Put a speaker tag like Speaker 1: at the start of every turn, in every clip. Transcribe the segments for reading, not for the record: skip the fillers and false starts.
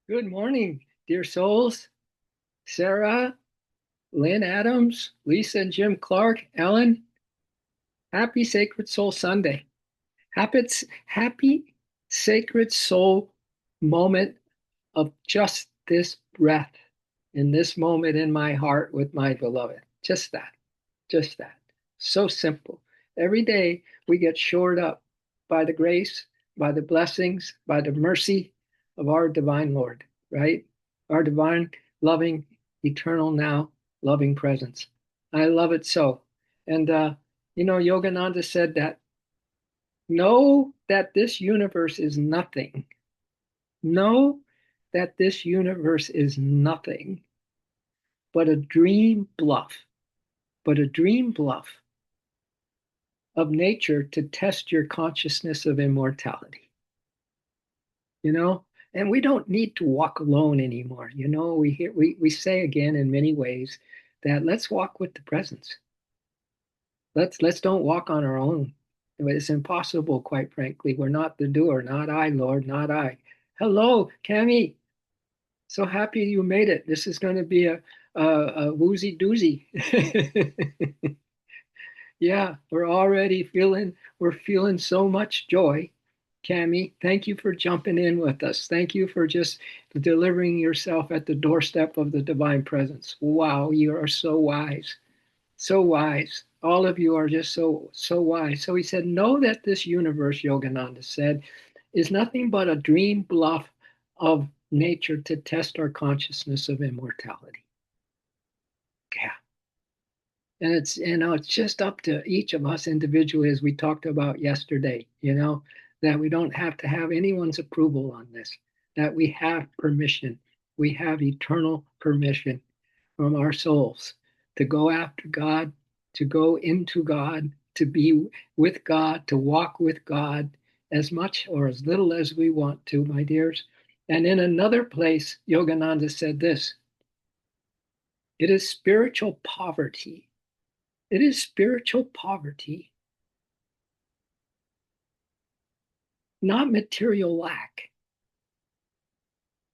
Speaker 1: Good morning, dear souls. Sarah, Lynn Adams, Lisa and Jim Clark, Ellen. Happy Sacred Soul Sunday. Happy Sacred Soul moment of just this breath in this moment in my heart with my beloved. Just that. Just that. So simple. Every day we get shored up by the grace, by the blessings, by the mercy of our divine Lord, right? Our divine, loving, eternal now, loving presence. I love it so. And, Yogananda said that know that this universe is nothing. Know that this universe is nothing but a dream bluff, but a dream bluff of nature to test your consciousness of immortality, you know? And we don't need to walk alone anymore. We say again in many ways that let's walk with the presence. Let's don't walk on our own. It's impossible, quite frankly. We're not the doer, not I, Lord, not I. Hello, Cami. So happy you made it. This is going to be a woozy doozy. Yeah, we're feeling so much joy. Cami, thank you for jumping in with us. Thank you for just delivering yourself at the doorstep of the divine presence. Wow, you are so wise. So wise. All of you are just so wise. So he said, know that this universe, Yogananda said, is nothing but a dream bluff of nature to test our consciousness of immortality. Yeah. And it's just up to each of us individually, as we talked about yesterday, that we don't have to have anyone's approval on this, that we have permission. We have eternal permission from our souls to go after God, to go into God, to be with God, to walk with God as much or as little as we want to, my dears. And in another place, Yogananda said this: it is spiritual poverty. It is spiritual poverty, not material lack,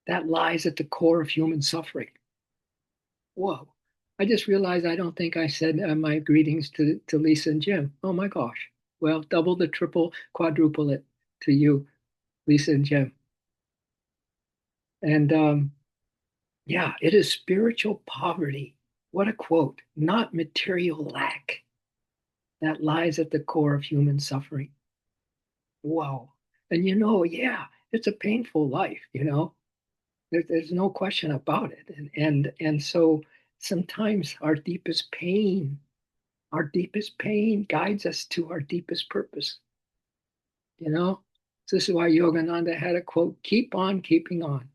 Speaker 1: that lies at the core of human suffering. Whoa. I just realized I don't think I said my greetings to Lisa and Jim. Oh my gosh. Well, double the triple, quadruple it to you, Lisa and Jim. And yeah, it is spiritual poverty. What a quote. Not material lack that lies at the core of human suffering. Whoa. And yeah, it's a painful life. There's no question about it. And so sometimes our deepest pain guides us to our deepest purpose. You know, this is why Yogananda had a quote: "Keep on keeping on,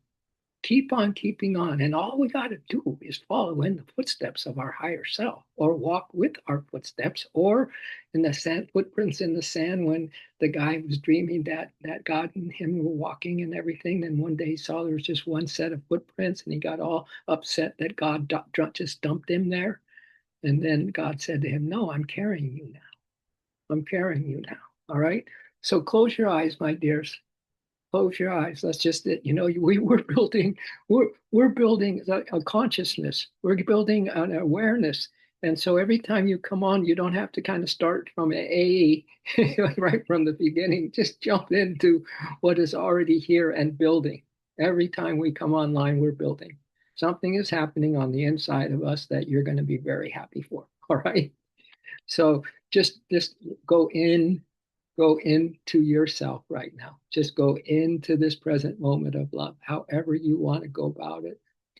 Speaker 1: keep on keeping on, and all we got to do is follow in the footsteps of our higher self, or walk with our footsteps, or in the sand footprints in the sand." When the guy was dreaming that God and him were walking and everything, then one day he saw there was just one set of footprints, and he got all upset that God just dumped him there. And then God said to him, "No, I'm carrying you now. I'm carrying you now." All right. So close your eyes, my dears. Close your eyes. That's just it. We're building a consciousness. We're building an awareness. And so every time you come on, you don't have to kind of start from A, right from the beginning. Just jump into what is already here and building. Every time we come online, we're building. Something is happening on the inside of us that you're going to be very happy for. All right. So just go into yourself right now. Just go into this present moment of love, however you want to go about it.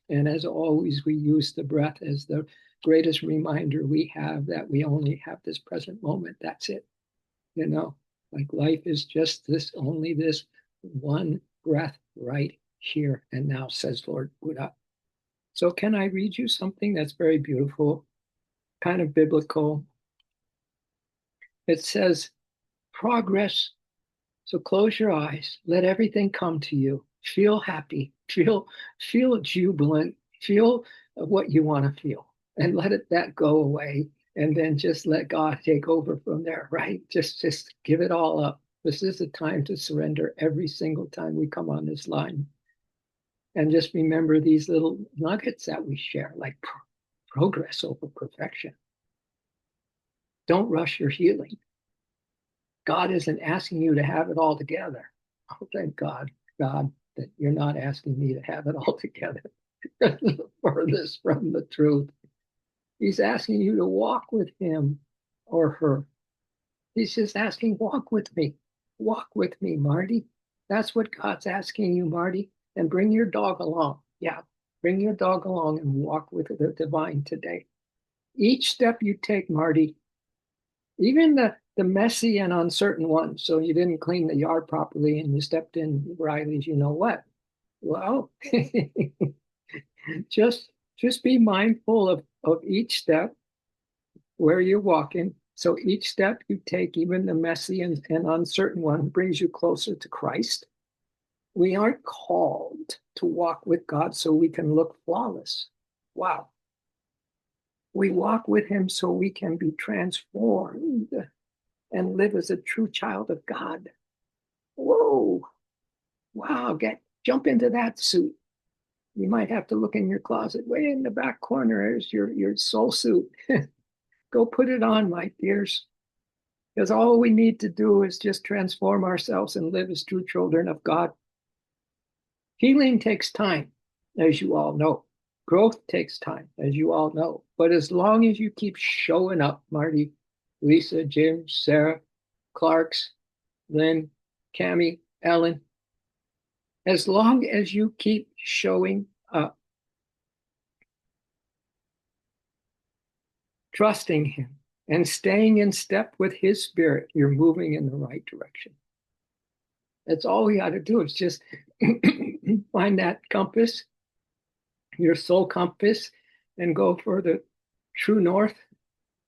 Speaker 1: And as always, we use the breath as the greatest reminder we have that we only have this present moment. That's it. You know, like life is just this, only this one breath right here and now, says Lord Buddha. So, can I read you something that's very beautiful, kind of biblical? It says, progress. So close your eyes, let everything come to you. Feel happy, feel jubilant, feel what you want to feel, and let that go away. And then just let God take over from there, right? Just give it all up. This is the time to surrender every single time we come on this line. And just remember these little nuggets that we share, like progress over perfection. Don't rush your healing. God isn't asking you to have it all together. Oh, thank God, God, that you're not asking me to have it all together. Furthest from the truth. He's asking you to walk with him or her. He's just asking, walk with me. Walk with me, Marty. That's what God's asking you, Marty. And bring your dog along. Yeah, bring your dog along and walk with the divine today. Each step you take, Marty, even the messy and uncertain ones. So you didn't clean the yard properly and you stepped in Riley's, you know what? Well, just be mindful of each step where you're walking. So each step you take, even the messy and uncertain one, brings you closer to Christ. We aren't called to walk with God so we can look flawless. Wow. We walk with him so we can be transformed and live as a true child of God. Whoa. Wow. Jump into that suit. You might have to look in your closet. Way in the back corner is your soul suit. Go put it on, my dears. Because all we need to do is just transform ourselves and live as true children of God. Healing takes time, as you all know. Growth takes time, as you all know. But as long as you keep showing up, Marty, Lisa, Jim, Sarah, Clarks, Lynn, Cami, Ellen, as long as you keep showing up, trusting him, and staying in step with his spirit, you're moving in the right direction. That's all we got to do is just find that compass, your soul compass, and go for the true north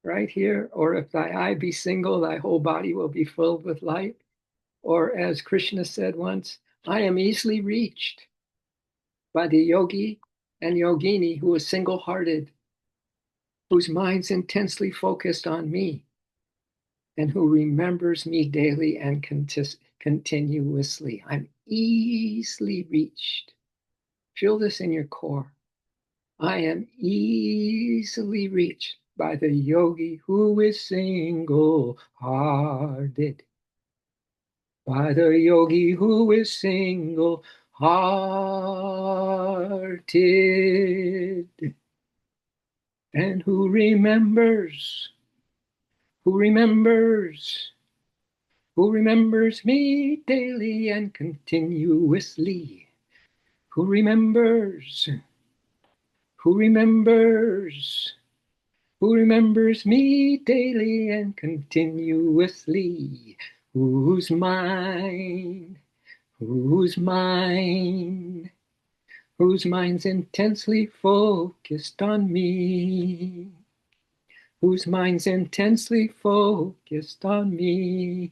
Speaker 1: right here. Or if thy eye be single, thy whole body will be filled with light. Or as Krishna said once, I am easily reached by the yogi and yogini who is single-hearted, whose mind's intensely focused on me, and who remembers me daily and continuously. I'm easily reached. Feel this in your core. I am easily reached by the yogi who is single-hearted. By the yogi who is single-hearted and who remembers who remembers me daily and continuously, who remembers, who remembers, who remembers me daily and continuously, whose mind, whose mind, whose mind's intensely focused on me, whose mind's intensely focused on me.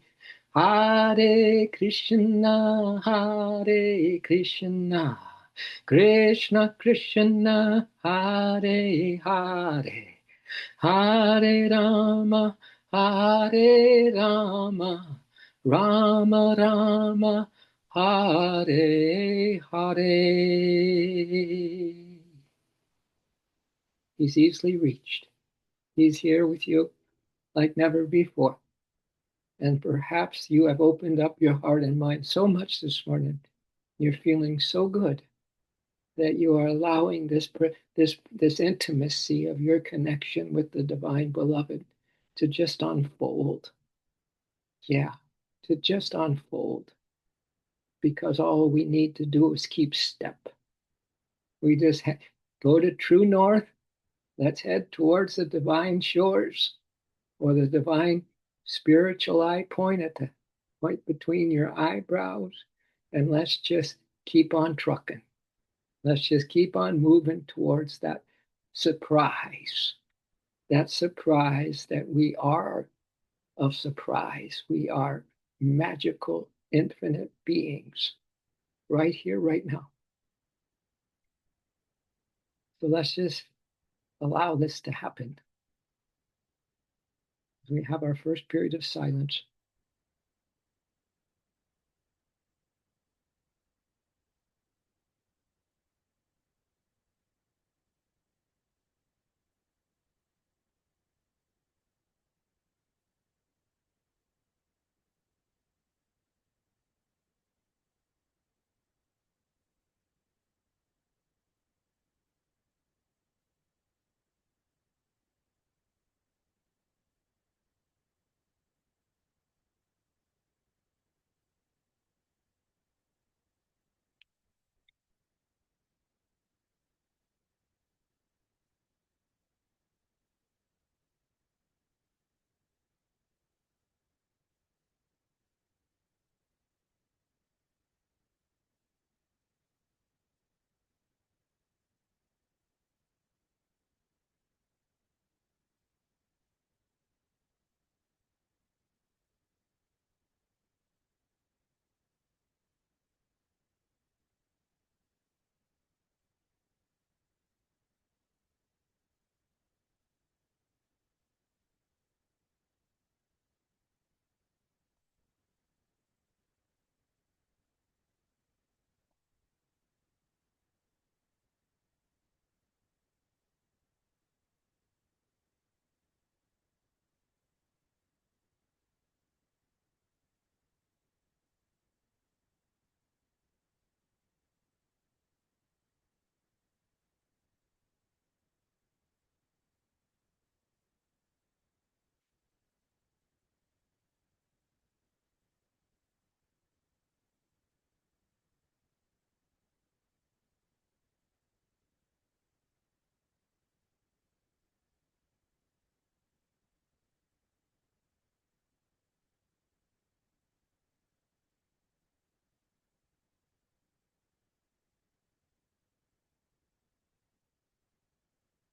Speaker 1: Hare Krishna, Hare Krishna, Krishna Krishna, Hare Hare, Hare Rama, Hare Rama, Rama Rama, Hare Hare. He's easily reached. He's here with you like never before. And perhaps you have opened up your heart and mind so much this morning. You're feeling so good that you are allowing this intimacy of your connection with the divine beloved to just unfold. Yeah, to just unfold. Because all we need to do is keep step. We just go to true north. Let's head towards the divine shores or the divine spiritual eye point at the point between your eyebrows. And let's just keep on trucking. Let's just keep on moving towards that surprise that we are of surprise. We are magical, infinite beings right here, right now. So let's just allow this to happen. We have our first period of silence.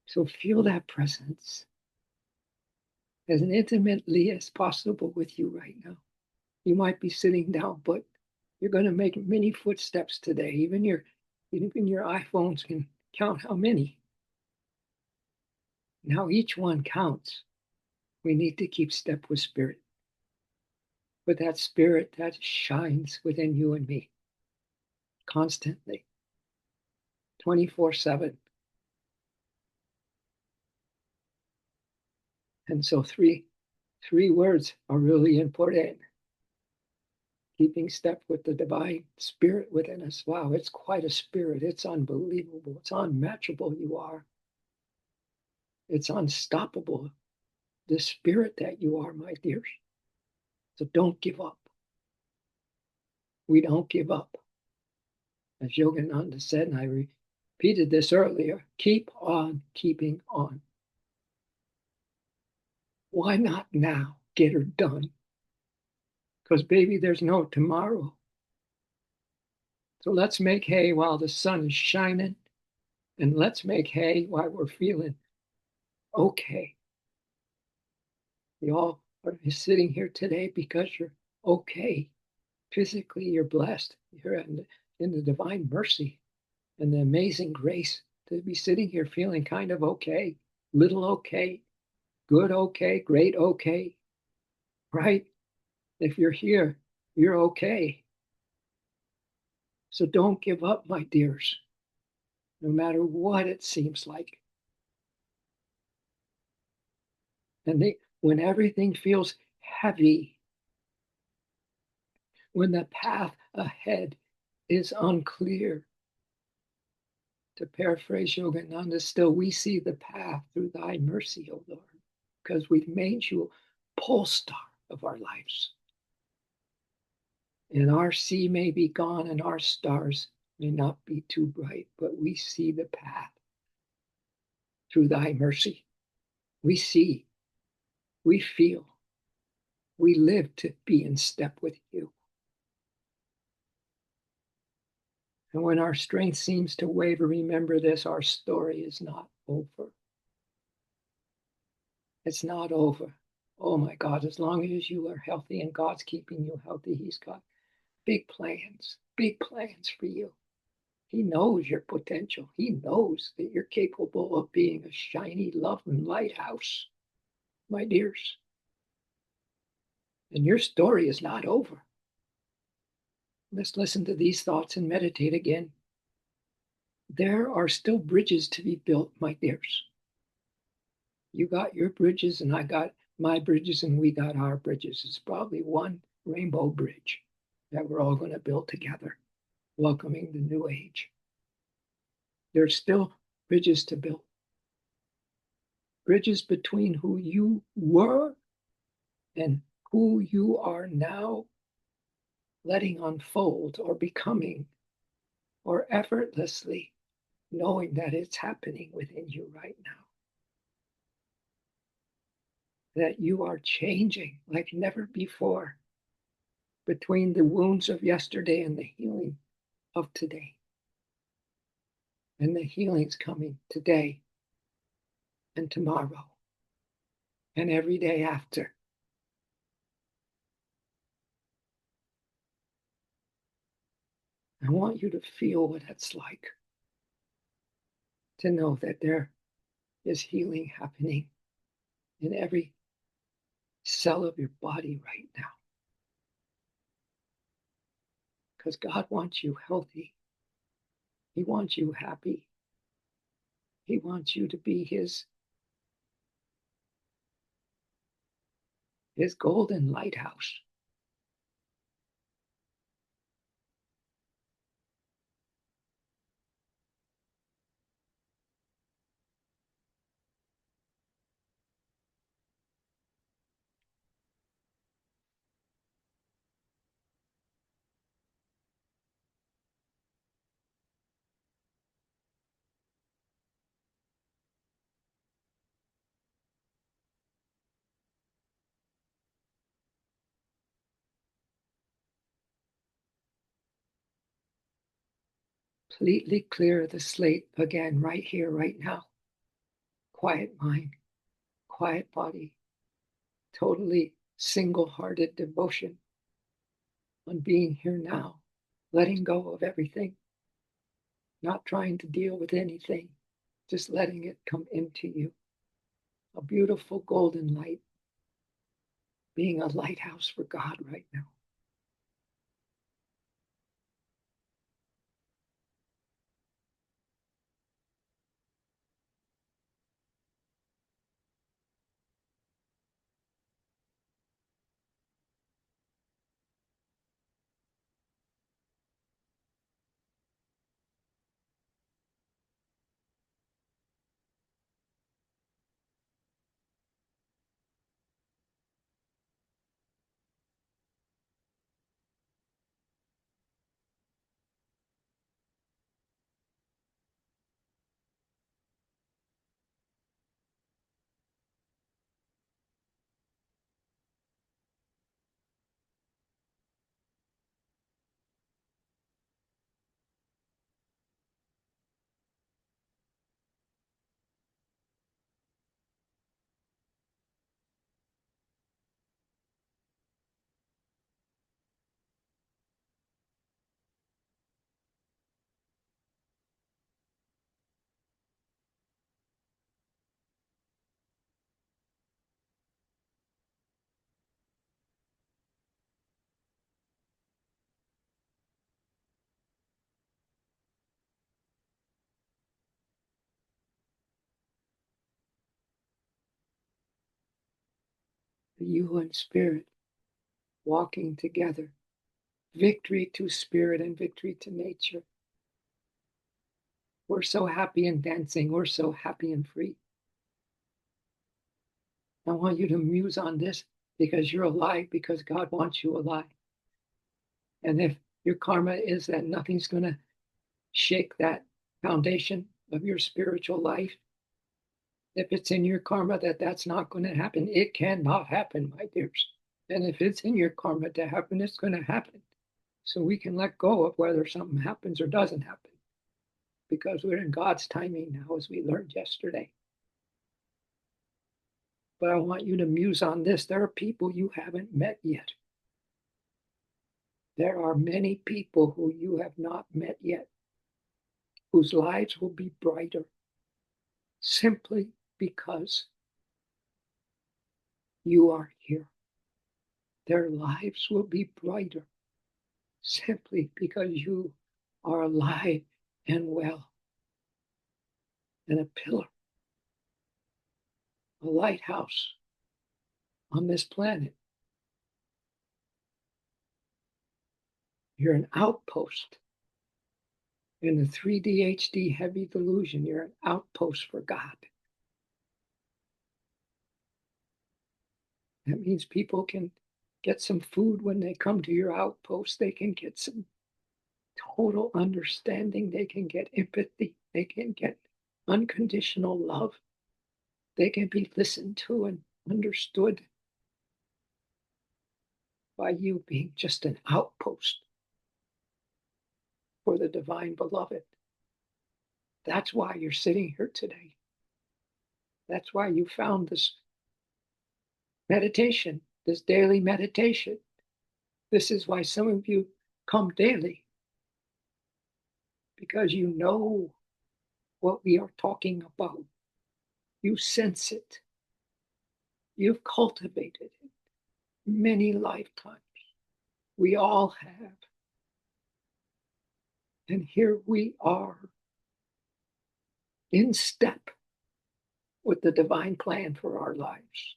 Speaker 1: So feel that presence as intimately as possible with you right now. You might be sitting down, but you're going to make many footsteps today. Even your iPhones can count how many. Now each one counts. We need to keep step with spirit, with that spirit that shines within you and me constantly, 24/7. And so three words are really important. Keeping step with the divine spirit within us. Wow, it's quite a spirit. It's unbelievable. It's unmatchable. You are. It's unstoppable. The spirit that you are, my dears. So don't give up. We don't give up. As Yogananda said, and I repeated this earlier, keep on keeping on. Why not now get her done? Because, baby, there's no tomorrow. So let's make hay while the sun is shining, and let's make hay while we're feeling okay. You all are sitting here today because you're okay. Physically, you're blessed. You're in the divine mercy and the amazing grace to be sitting here feeling kind of okay, little okay, good okay, great okay, right? If you're here, you're okay. So don't give up, my dears, no matter what it seems like. When everything feels heavy, when the path ahead is unclear, to paraphrase Yogananda, still we see the path through thy mercy, O Lord, because we've made you a pole star of our lives. And our sea may be gone and our stars may not be too bright, but we see the path through thy mercy. We see, we feel, we live to be in step with you. And when our strength seems to waver, remember this, our story is not over. It's not over. Oh my God, as long as you are healthy and God's keeping you healthy, He's got big plans for you. He knows your potential. He knows that you're capable of being a shiny, loving lighthouse, my dears. And your story is not over. Let's listen to these thoughts and meditate again. There are still bridges to be built, my dears. You got your bridges, and I got my bridges, and we got our bridges. It's probably one rainbow bridge that we're all going to build together, welcoming the new age. There's still bridges to build. Bridges between who you were and who you are now letting unfold or becoming or effortlessly knowing that it's happening within you right now. That you are changing like never before between the wounds of yesterday and the healing of today. And the healing's coming today and tomorrow and every day after. I want you to feel what it's like to know that there is healing happening in every cell of your body right now. Because God wants you healthy. He wants you happy. He wants you to be his golden lighthouse. Completely clear the slate again, right here, right now. quiet mind, quiet body, totally single-hearted devotion on being here now, letting go of everything, not trying to deal with anything, just letting it come into you. A beautiful golden light, being a lighthouse for God right now. You and spirit walking together, victory to spirit and victory to nature. We're so happy and dancing. We're so happy and free. I want you to muse on this because you're alive, because God wants you alive. And if your karma is that nothing's going to shake that foundation of your spiritual life, if it's in your karma that that's not going to happen, it cannot happen, my dears. And if it's in your karma to happen, it's going to happen. So we can let go of whether something happens or doesn't happen because we're in God's timing now, as we learned yesterday. But I want you to muse on this. There are people you haven't met yet. There are many people who you have not met yet, whose lives will be brighter simply because you are here. Their lives will be brighter simply because you are alive and well and a pillar, a lighthouse on this planet. You're an outpost in the 3D HD heavy delusion. You're an outpost for God. That means people can get some food when they come to your outpost. They can get some total understanding. They can get empathy. They can get unconditional love. They can be listened to and understood by you being just an outpost for the divine beloved. That's why you're sitting here today. That's why you found this meditation, this daily meditation. This is why some of you come daily, because you know what we are talking about. You sense it. You've cultivated it many lifetimes. We all have. And here we are in step with the divine plan for our lives.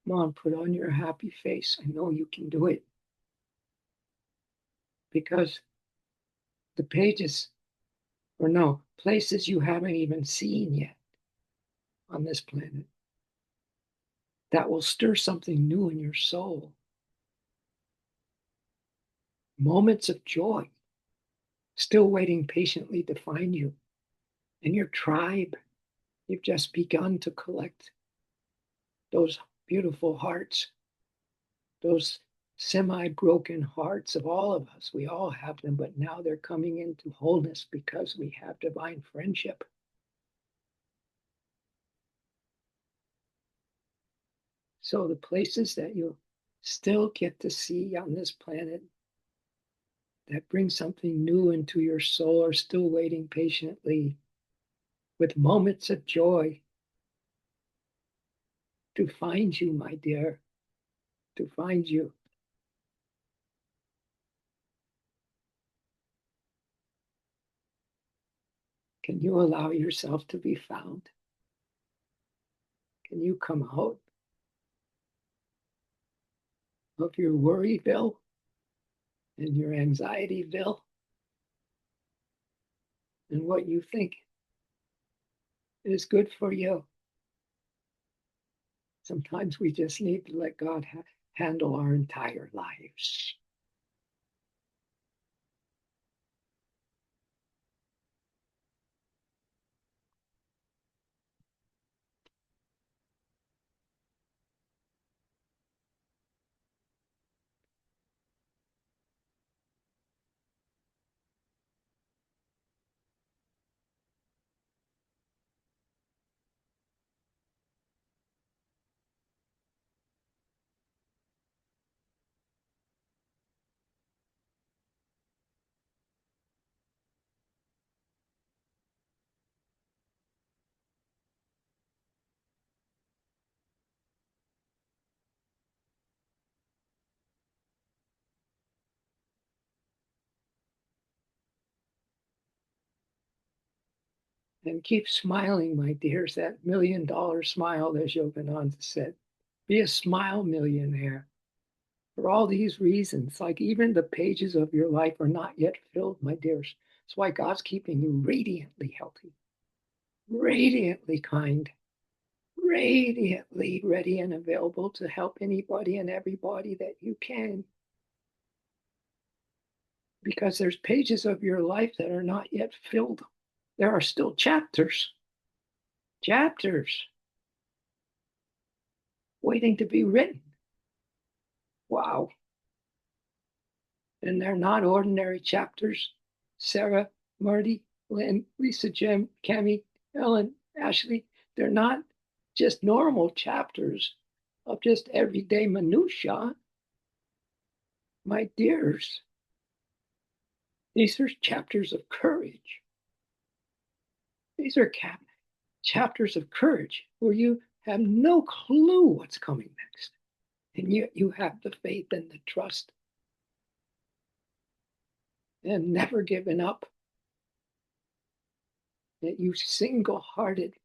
Speaker 1: Come on, put on your happy face. I know you can do it because the pages, or no, places you haven't even seen yet on this planet that will stir something new in your soul. Moments of joy, still waiting patiently to find you and your tribe. You've just begun to collect those beautiful hearts, those semi-broken hearts of all of us. We all have them, but now they're coming into wholeness because we have divine friendship. So the places that you'll still get to see on this planet that bring something new into your soul are still waiting patiently with moments of joy to find you, my dear, to find you. Can you allow yourself to be found? Can you come out of your worryville and your anxietyville and what you think is good for you? Sometimes we just need to let God handle our entire lives. And keep smiling, my dears, that $1,000,000 smile, as Yogananda said. Be a smile millionaire. For all these reasons, like even the pages of your life are not yet filled, my dears. That's why God's keeping you radiantly healthy, radiantly kind, radiantly ready and available to help anybody and everybody that you can. Because there's pages of your life that are not yet filled. There are still chapters, chapters waiting to be written. Wow. And they're not ordinary chapters. Sarah, Marty, Lynn, Lisa, Jim, Cami, Ellen, Ashley, they're not just normal chapters of just everyday minutia. My dears, these are chapters of courage. These are chapters of courage where you have no clue what's coming next. And yet you have the faith and the trust and never given up. That you single-hearted,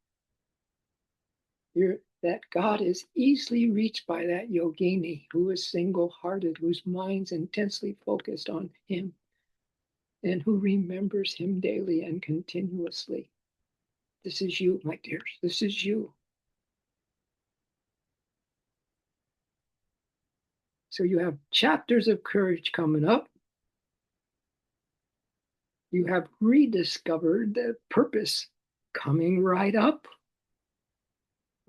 Speaker 1: that God is easily reached by that yogini who is single-hearted, whose mind's intensely focused on him, and who remembers him daily and continuously. This is you, my dears. This is you. So you have chapters of courage coming up. You have rediscovered the purpose coming right up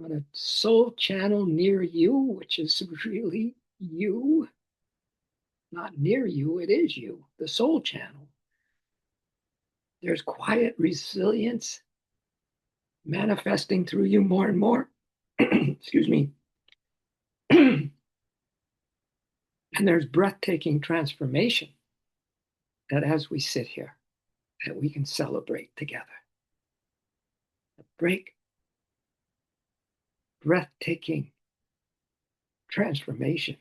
Speaker 1: on a soul channel near you, which is really you. Not near you, it is you, the soul channel. There's quiet resilience manifesting through you more and more. Excuse me. And there's breathtaking transformation that as we sit here, that we can celebrate together. A breathtaking transformation.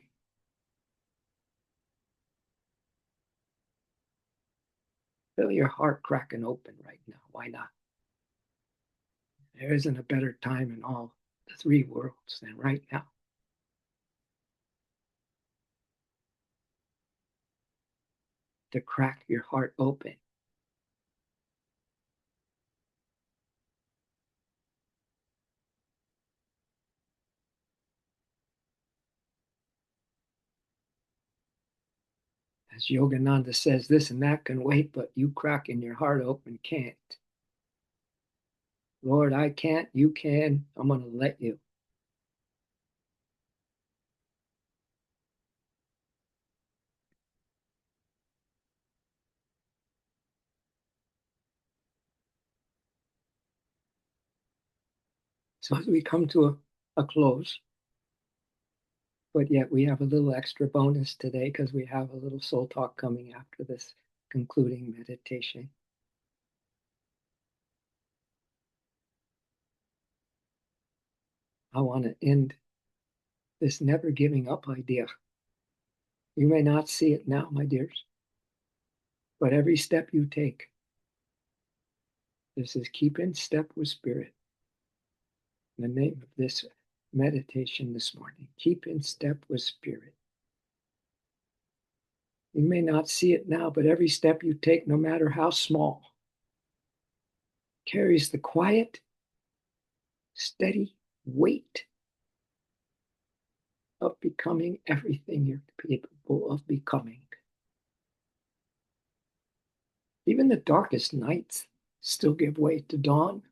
Speaker 1: Feel your heart cracking open right now. Why not? There isn't a better time in all the three worlds than right now. to crack your heart open. As Yogananda says, this and that can wait, but you cracking your heart open can't. Lord, I can't, you can, I'm going to let you. So as we come to a close, but yet we have a little extra bonus today because we have a little soul talk coming after this concluding meditation. I want to end this never giving up idea. You may not see it now, my dears, but every step you take, this is keep in step with spirit. In the name of this meditation this morning, keep in step with spirit. You may not see it now, but every step you take, no matter how small, carries the quiet, steady weight of becoming everything you're capable of becoming. Even the darkest nights still give way to dawn.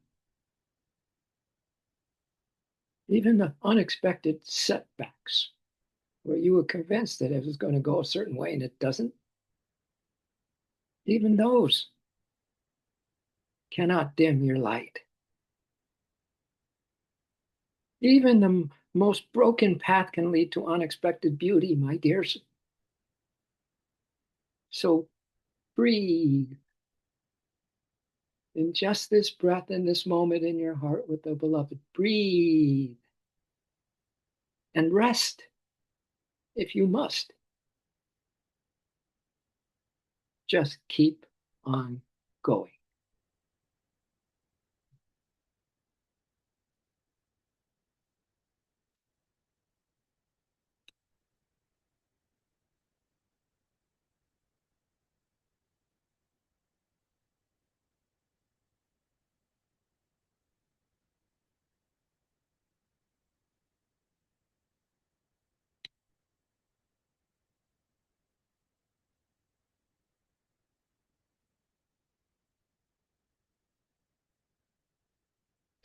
Speaker 1: Even the unexpected setbacks where you were convinced that it was going to go a certain way and it doesn't, even those cannot dim your light. Even the most broken path can lead to unexpected beauty, my dears. So breathe in just this breath in this moment in your heart with the beloved. Breathe and rest if you must. Just keep on going.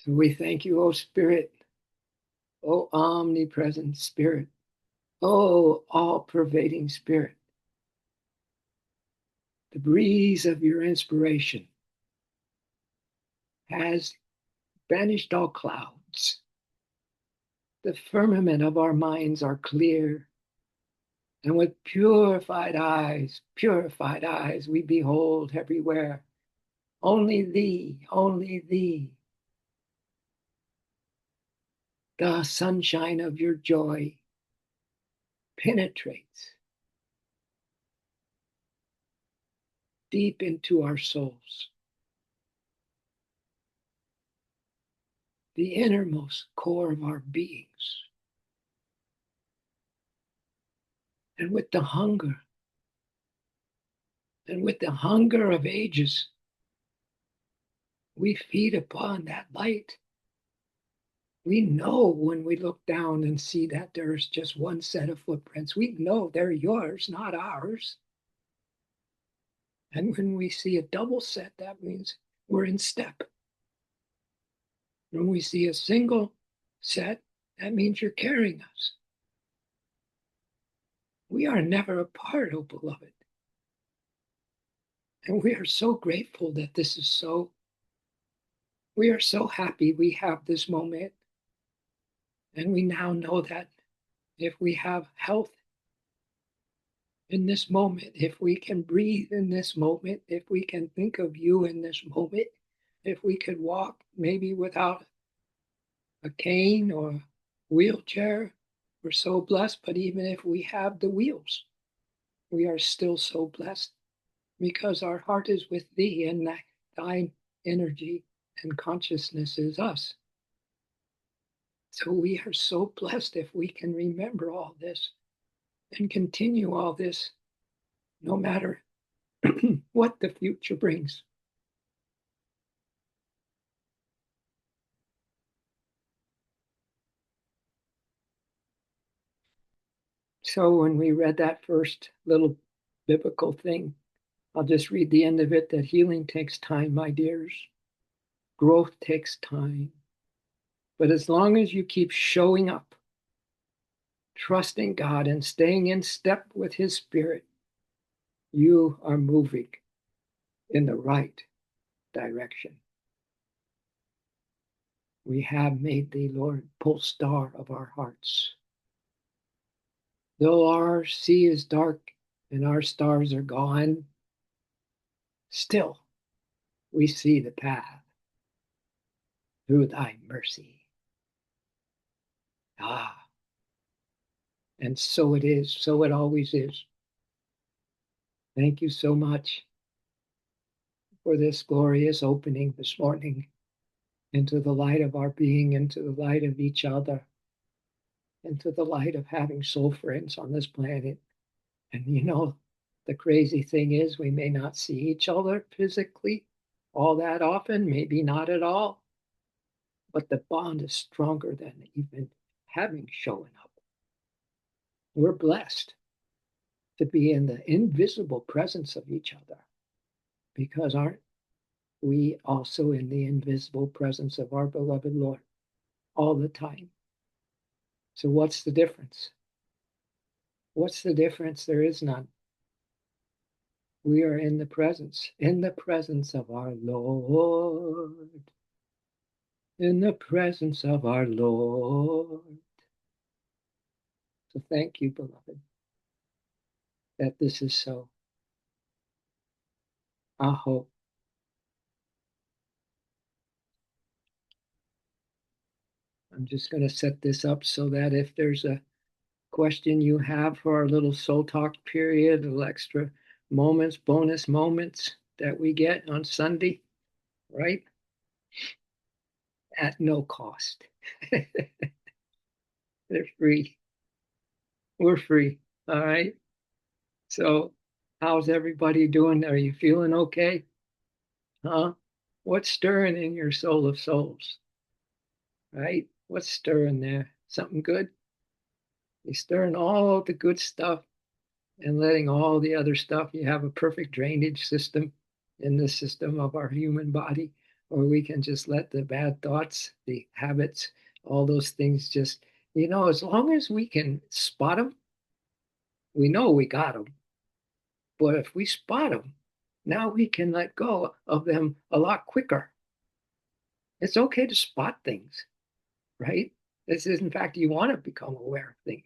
Speaker 1: So we thank you, O Spirit, O omnipresent Spirit, O all-pervading Spirit. The breeze of your inspiration has banished all clouds. The firmament of our minds are clear, and with purified eyes, we behold everywhere only thee, only thee. The sunshine of your joy penetrates deep into our souls, the innermost core of our beings. And with the hunger, of ages, we feed upon that light. We know when we look down and see that there's just one set of footprints, we know they're yours, not ours. And when we see a double set, that means we're in step. When we see a single set, that means you're carrying us. We are never apart, oh beloved. And we are so grateful that this is so. We are so happy we have this moment. And we now know that if we have health in this moment, if we can breathe in this moment, if we can think of you in this moment, if we could walk maybe without a cane or wheelchair, we're so blessed. But even if we have the wheels, we are still so blessed because our heart is with thee and thine energy and consciousness is us. So we are so blessed if we can remember all this and continue all this, no matter what the future brings. So when we read that first little biblical thing, I'll just read the end of it, that healing takes time, my dears. Growth takes time. But as long as you keep showing up, trusting God and staying in step with His Spirit, you are moving in the right direction. We have made thee, Lord, pole star of our hearts. Though our sea is dark and our stars are gone, still we see the path through thy mercy. Ah, and so it is, so it always is. Thank you so much for this glorious opening this morning into the light of our being, into the light of each other, into the light of having soul friends on this planet. And the crazy thing is, we may not see each other physically all that often, maybe not at all, but the bond is stronger than even having shown up. We're blessed to be in the invisible presence of each other, because aren't we also in the invisible presence of our beloved Lord all the time? So what's the difference? What's the difference? There is none. We are in the presence of our Lord, in the presence of our Lord. So thank you, beloved, that this is so. Aho. I'm just going to set this up so that if there's a question you have for our little soul talk period, little extra moments, bonus moments that we get on Sunday, right? At no cost. They're free. We're free. All right. So, how's everybody doing? Are you feeling okay? Huh? What's stirring in your soul of souls? Right? What's stirring there? Something good? You're stirring all the good stuff and letting all the other stuff. You have a perfect drainage system in the system of our human body, or we can just let the bad thoughts, the habits, all those things just, as long as we can spot them, we know we got them. But if we spot them, now we can let go of them a lot quicker. It's okay to spot things, right? This is, in fact, you want to become aware of things.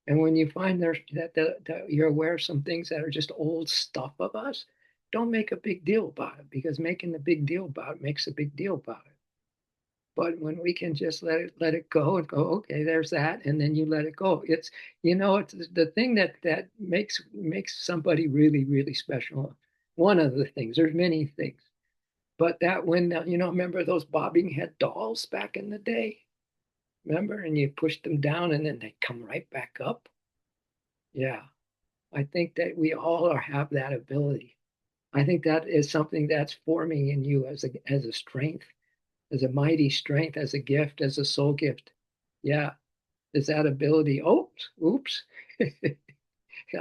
Speaker 1: And when you find that you're aware of some things that are just old stuff of us, don't make a big deal about it, because making a big deal about it makes a big deal about it. But when we can just let it go and go, okay, there's that, and then you let it go. It's the thing that makes somebody really, really special. One of the things, there's many things, but that when remember those bobbing head dolls back in the day? Remember, and you push them down and then they come right back up. Yeah, I think that we all have that ability. I think that is something that's forming in you as a strength, as a mighty strength, as a gift, as a soul gift. Yeah, is that ability. Oops.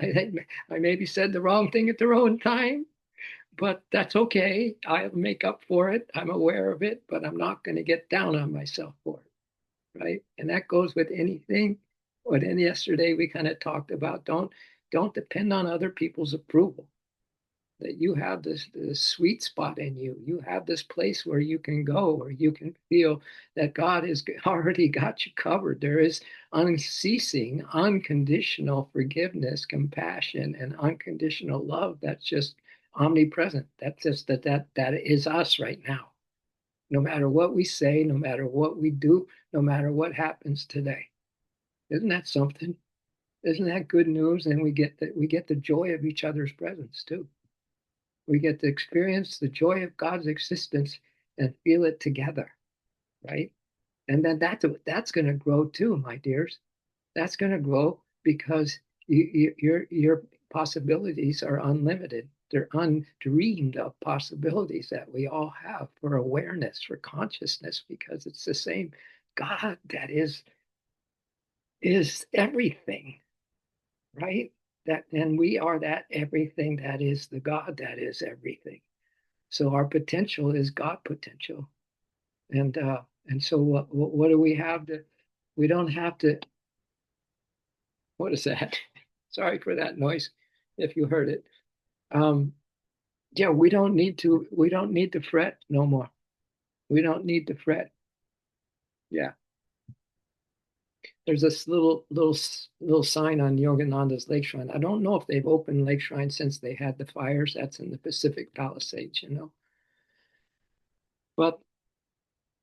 Speaker 1: I maybe said the wrong thing at the wrong time, but that's okay. I'll make up for it. I'm aware of it, but I'm not going to get down on myself for it, right? And that goes with anything. What in yesterday we kind of talked about. Don't depend on other people's approval. That you have this sweet spot in you. You have this place where you can go, where you can feel that God has already got you covered. There is unceasing, unconditional forgiveness, compassion, and unconditional love that's just omnipresent. That's just that is us right now. No matter what we say, no matter what we do, no matter what happens today. Isn't that something? Isn't that good news? And we get the joy of each other's presence too. We get to experience the joy of God's existence and feel it together, right? And then that's going to grow too, my dears. That's going to grow because your possibilities are unlimited. They're undreamed of possibilities that we all have for awareness, for consciousness, because it's the same God that is everything, right? That and we are that everything that is the God that is everything. So our potential is God potential. And so what do we have to we don't have to what is that? Sorry for that noise if you heard it. Um, yeah, we don't need to fret no more. We don't need to fret. Yeah. There's this little sign on Yogananda's Lake Shrine. I don't know if they've opened Lake Shrine since they had the fires. That's in the Pacific Palisades, you know. But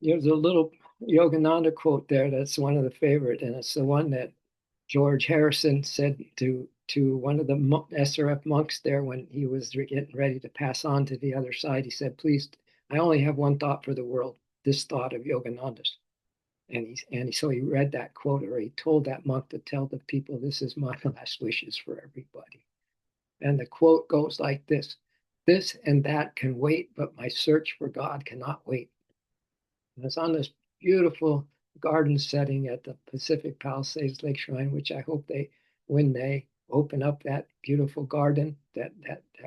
Speaker 1: there's a little Yogananda quote there that's one of the favorite, and it's the one that George Harrison said to one of the SRF monks there when he was getting ready to pass on to the other side. He said, "Please, I only have one thought for the world. This thought of Yogananda's." So he read that quote, or he told that monk to tell the people, "This is my last wishes for everybody." And the quote goes like this: "This and that can wait, but my search for God cannot wait." And it's on this beautiful garden setting at the Pacific Palisades Lake Shrine, which I hope when they open up that beautiful garden, that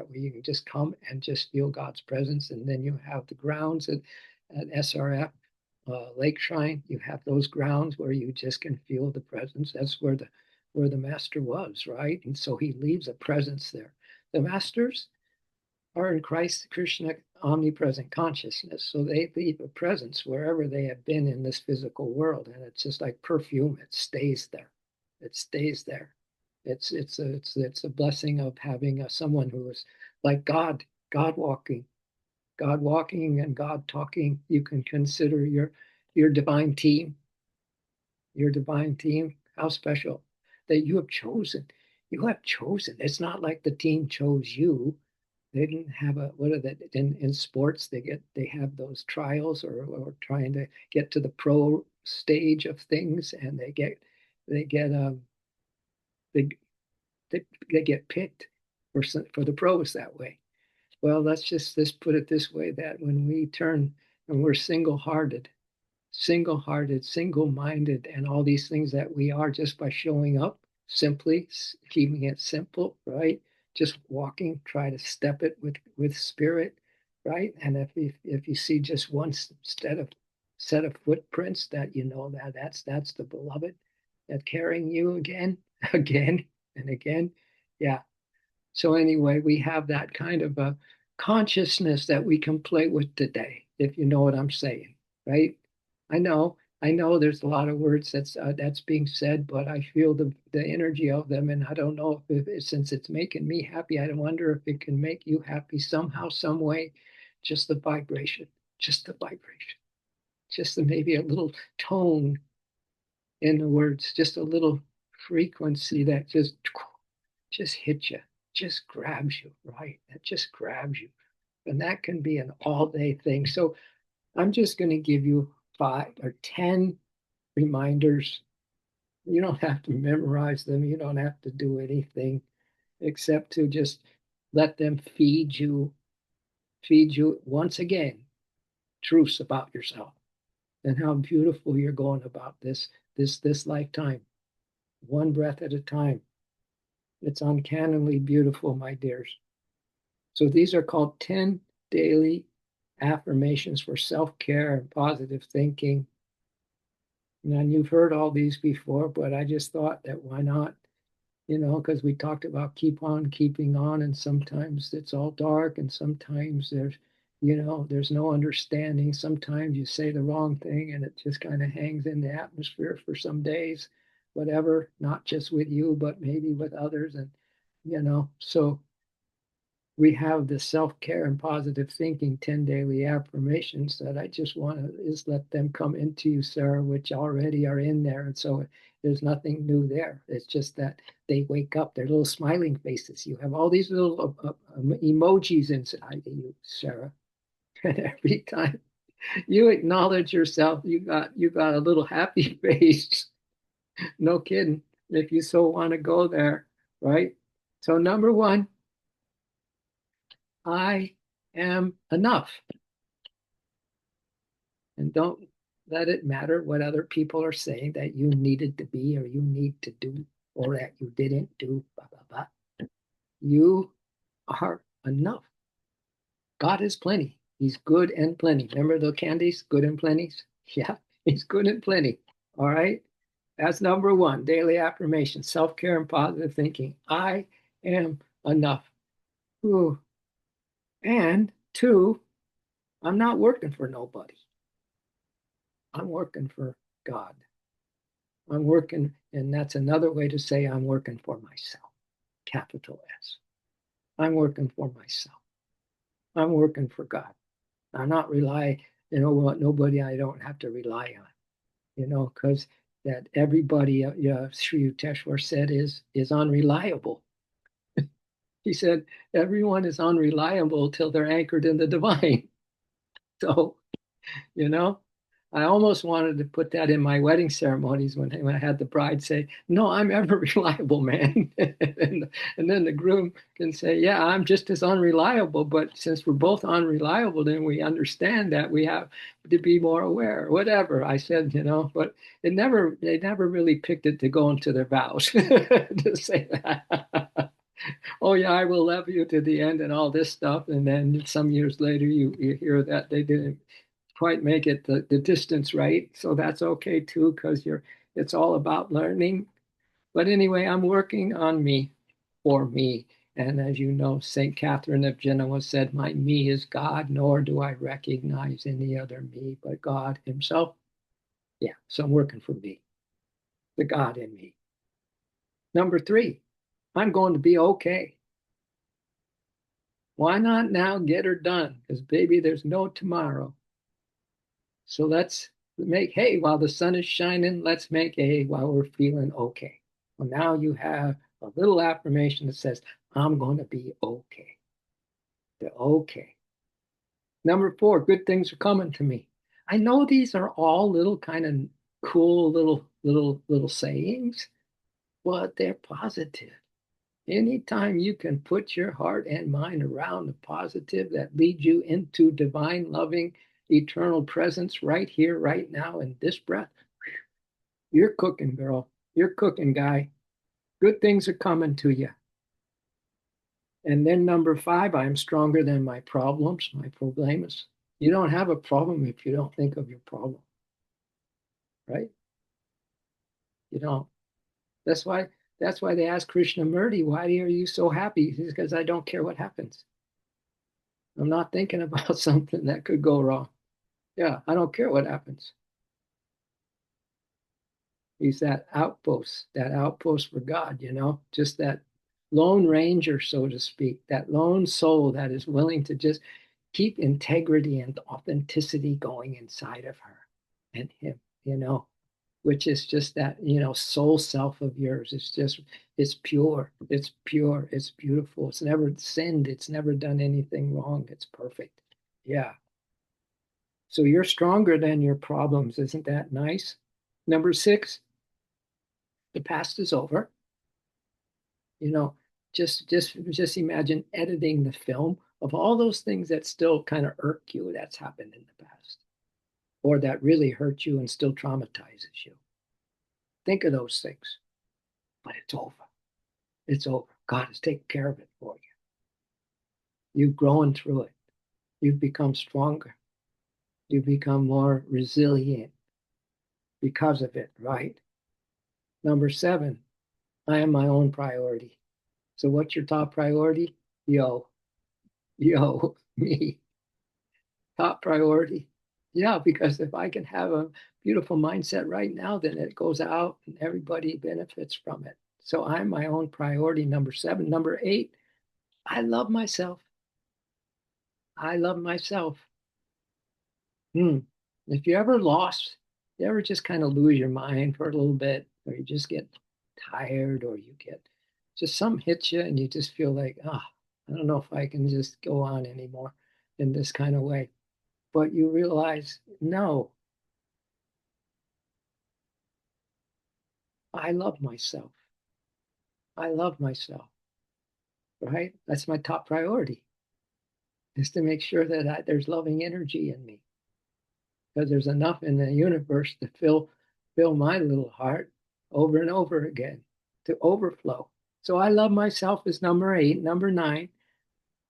Speaker 1: where you can just come and just feel God's presence. And then you have the grounds at SRF Lake Shrine. You have those grounds where you just can feel the presence. That's where the master was, right? And so he leaves a presence there. The masters are in Christ, Krishna, omnipresent consciousness. So they leave a presence wherever they have been in this physical world. And it's just like perfume, it stays there. It stays there. It's a blessing of having someone who is like God walking, God walking and God talking. You can consider your divine team, your divine team. How special that you have chosen. You have chosen. It's not like the team chose you. They didn't have a what are that in sports they have those trials or trying to get to the pro stage of things, and they get they, they get picked for the pros that way. Well, let's put it this way, that when we're single-hearted, single-minded, and all these things that we are just by showing up simply, keeping it simple, right? Just walking, try to step it with spirit, right? And if you see just one set of footprints that you know that's the beloved that carrying you again, again and again, yeah. So anyway, we have that kind of a consciousness that we can play with today, if you know what I'm saying, right? I know there's a lot of words that's being said, but I feel the energy of them, and I don't know since it's making me happy, I wonder if it can make you happy somehow, some way. Just the vibration, just the vibration, maybe a little tone in the words, just a little frequency that just hits you, just grabs you, right? That just grabs you. And that can be an all day thing. So I'm just going to give you 5 or 10 reminders. You don't have to memorize them, you don't have to do anything except to just let them feed you once again truths about yourself and how beautiful you're going about this lifetime, one breath at a time. It's uncannily beautiful, my dears. So these are called 10 daily affirmations for self-care and positive thinking. And you've heard all these before, but I just thought that why not? You know, because we talked about keep on keeping on, and sometimes it's all dark, and sometimes there's no understanding. Sometimes you say the wrong thing and it just kind of hangs in the atmosphere for some days, whatever, not just with you, but maybe with others. And, so we have the self-care and positive thinking 10 daily affirmations that I just want to is let them come into you, Sarah, which already are in there. And so there's nothing new there. It's just that they wake up, they're little smiling faces. You have all these little emojis inside you, Sarah. And every time you acknowledge yourself, you got a little happy face. No kidding. If you so want to go there, right? So number one, I am enough. And don't let it matter what other people are saying that you needed to be or you need to do or that you didn't do, blah, blah, blah. You are enough. God is plenty. He's good and plenty. Remember the candies, good and plenties? Yeah, he's good and plenty. All right. That's number one, daily affirmation, self-care and positive thinking. I am enough. Ooh. And two, I'm not working for nobody. I'm working for God. I'm working, and that's another way to say I'm working for myself, capital S. I'm working for myself. I'm working for God. I'm not rely, what, nobody I don't have to rely on, because that everybody, Sri Yukteswar said is unreliable. He said everyone is unreliable till they're anchored in the divine. So, you know, I almost wanted to put that in my wedding ceremonies when I had the bride say, "No, I'm ever reliable, man," and then the groom can say, "Yeah, I'm just as unreliable, but since we're both unreliable, then we understand that we have to be more aware." Whatever I said, but they never really picked it to go into their vows to say that. Oh yeah, I will love you to the end and all this stuff, and then some years later you hear that they didn't quite make it the distance right. So that's okay too, because it's all about learning. But anyway, I'm working on me for me. And as you know, St. Catherine of Genoa said, "My me is God, nor do I recognize any other me but God Himself." Yeah, so I'm working for me, the God in me. Number three, I'm going to be okay. Why not now get her done? Because, baby, there's no tomorrow. So let's make hay while the sun is shining. Let's make hay while we're feeling okay. Well, now you have a little affirmation that says, I'm going to be okay. The okay. Number four, good things are coming to me. I know these are all little kind of cool little sayings, but they're positive. Anytime you can put your heart and mind around the positive that leads you into divine, loving, eternal presence right here, right now, in this breath, you're cooking, girl. You're cooking, guy. Good things are coming to you. And then number five, I am stronger than my problems, my problemas. You don't have a problem if you don't think of your problem, right? You don't. That's why they ask Krishnamurti, why are you so happy? He says, because I don't care what happens. I'm not thinking about something that could go wrong. Yeah, I don't care what happens. He's that outpost for God, just that lone ranger, so to speak, that lone soul that is willing to just keep integrity and authenticity going inside of her and him, which is just that, soul self of yours. It's pure, it's beautiful, it's never sinned, it's never done anything wrong, it's perfect. Yeah. So you're stronger than your problems. Isn't that nice? Number six, the past is over. You know, just imagine editing the film of all those things that still kind of irk you that's happened in the past or that really hurt you and still traumatizes you. Think of those things, but it's over. It's over. God has taken care of it for you. You've grown through it. You've become stronger. You've become more resilient because of it, right? Number seven, I am my own priority. So what's your top priority? Yo, me, top priority. Yeah, because if I can have a beautiful mindset right now, then it goes out and everybody benefits from it. So I'm my own priority, number seven. Number eight, I love myself. I love myself. Hmm. If you ever lost, you ever just kind of lose your mind for a little bit, or you just get tired, or you get just some hits you and you just feel like, I don't know if I can just go on anymore in this kind of way. But you realize, no, I love myself. I love myself, right? That's my top priority. is to make sure that there's loving energy in me, because there's enough in the universe to fill my little heart over and over again to overflow. So I love myself as number 8. Number 9,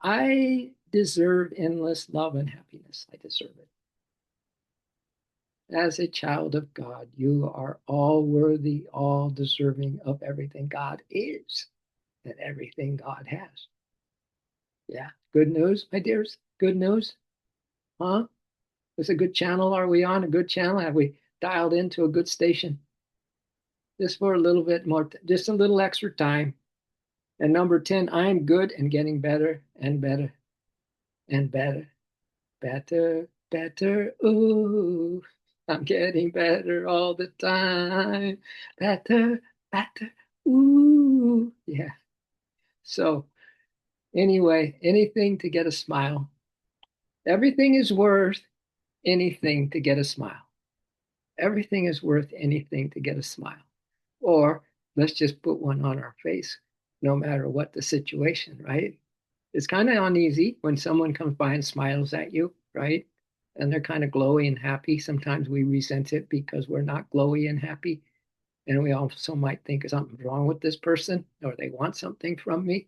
Speaker 1: I deserve endless love and happiness. I deserve it. As a child of God, you are all worthy, all deserving of everything God is and everything God has. Yeah. Good news, my dears. Good news. Huh? Is a good channel? Are we on a good channel? Have we dialed into a good station? Just for a little bit more, just a little extra time. And number 10, I'm good and getting better and better and better. Better, better. Ooh, I'm getting better all the time. Better, better. Ooh, yeah. So, anyway, anything to get a smile. Everything is worth anything to get a smile. Everything is worth anything to get a smile. Or let's just put one on our face, no matter what the situation, right? It's kind of uneasy when someone comes by and smiles at you, right? And they're kind of glowy and happy. Sometimes we resent it because we're not glowy and happy. And we also might think something's wrong with this person or they want something from me.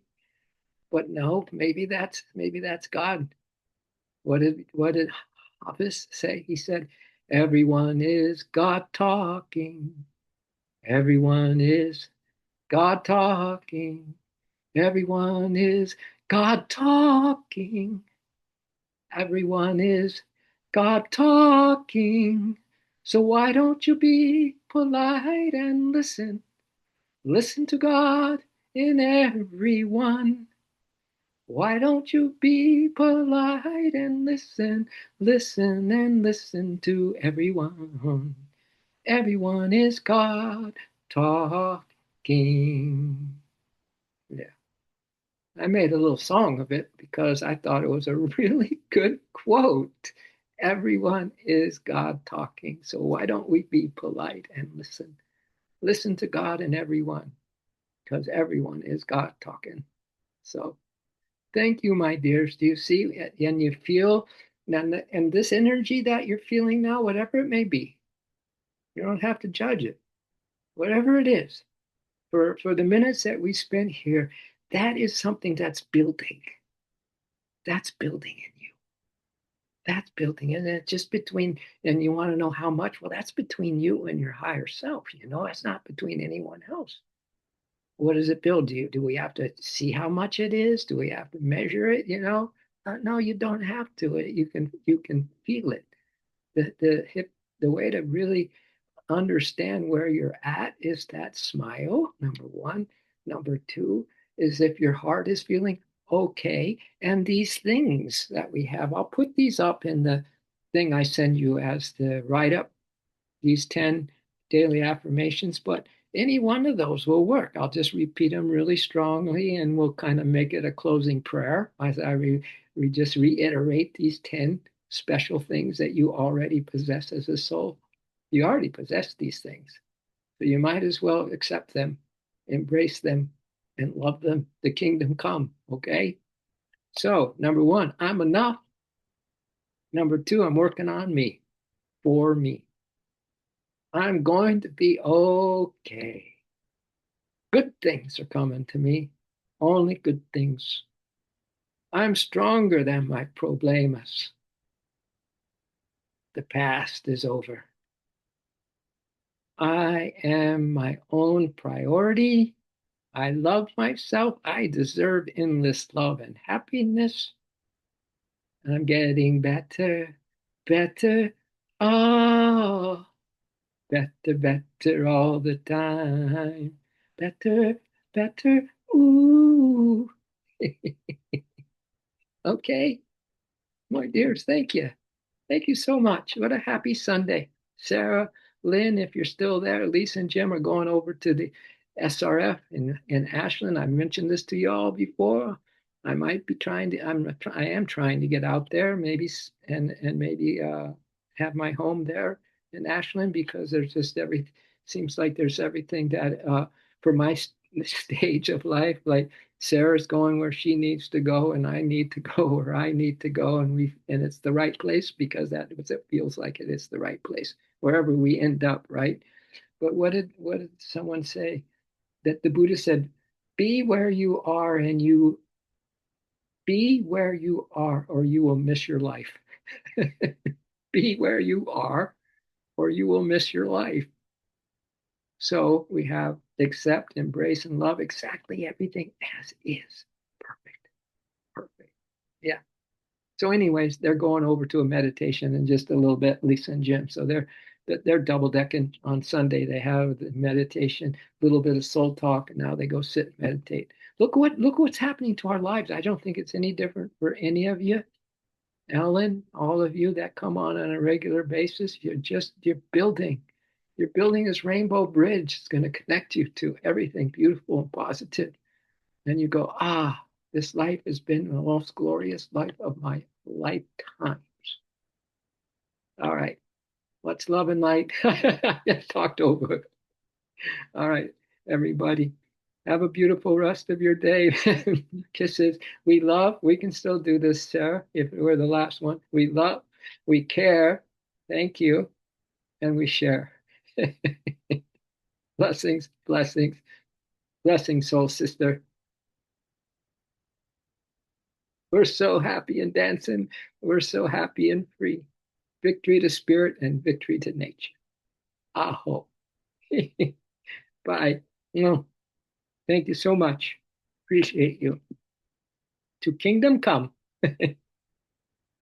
Speaker 1: But no, maybe that's God. What did Hafiz say? He said, everyone is God talking. Everyone is God talking. Everyone is God talking. Everyone is God talking. So why don't you be polite and listen? Listen to God in everyone. Why don't you be polite and listen? Listen and listen to everyone. Everyone is God talking. Yeah. I made a little song of it because I thought it was a really good quote. Everyone is God talking. So why don't we be polite and listen? Listen to God and everyone, because everyone is God talking. So thank you, my dears. Do you see? And you feel, and this energy that you're feeling now, whatever it may be, you don't have to judge it. Whatever it is, for the minutes that we spent here, that is something that's building. That's building in you. That's building in it just between, and you want to know how much? Well, that's between you and your higher self. That's not between anyone else. What does it build? Do we have to see how much it is? Do we have to measure it? No, you don't have to. You can feel it. The way to really understand where you're at is that smile, number one. Number two is if your heart is feeling okay. And these things that we have, I'll put these up in the thing I send you as the write up, these 10 daily affirmations, but any one of those will work. I'll just repeat them really strongly and we'll kind of make it a closing prayer as we just reiterate these 10 special things that you already possess as a soul. You already possess these things. So you might as well accept them, embrace them, and love them. The kingdom come, okay? So, number one, I'm enough. Number two, I'm working on me, for me. I'm going to be okay. Good things are coming to me, only good things. I'm stronger than my problemas. The past is over. I am my own priority. I love myself. I deserve endless love and happiness. I'm getting better, better. Oh, better, better all the time. Better, better. Ooh. Okay, my dears, thank you. Thank you so much. What a happy Sunday. Sarah, Lynn, if you're still there, Lisa and Jim are going over to the SRF in Ashland. I mentioned this to you all before. I might be trying to, I am trying to get out there, maybe, and maybe have my home there in Ashland because there's just seems like there's everything that for stage of life. Like Sarah's going where she needs to go, and I need to go where I need to go, and it's the right place because that what it feels like it is the right place wherever we end up, right? But what did someone say? That the Buddha said, "Be where you are, and you be where you are, or you will miss your life." Be where you are, or you will miss your life. So we have accept, embrace, and love exactly everything as is. Perfect. Perfect. Yeah. So, anyways, they're going over to a meditation in just a little bit, Lisa and Jim. So they're double decking on Sunday. They have the meditation, a little bit of soul talk, and now they go sit and meditate. Look what's happening to our lives. I don't think it's any different for any of you. Ellen, all of you that come on a regular basis, you're building. You're building this rainbow bridge. It's going to connect you to everything beautiful and positive. And you go, ah, this life has been the most glorious life of my lifetimes. All right. Let's love and light. I talked over it. All right, everybody. Have a beautiful rest of your day. Kisses. We love. We can still do this, Sarah, if we're the last one. We love. We care. Thank you. And we share. Blessings, blessings, blessings, soul sister. We're so happy and dancing. We're so happy and free. Victory to spirit and victory to nature. Aho. Bye. No, thank you so much. Appreciate you. To kingdom come.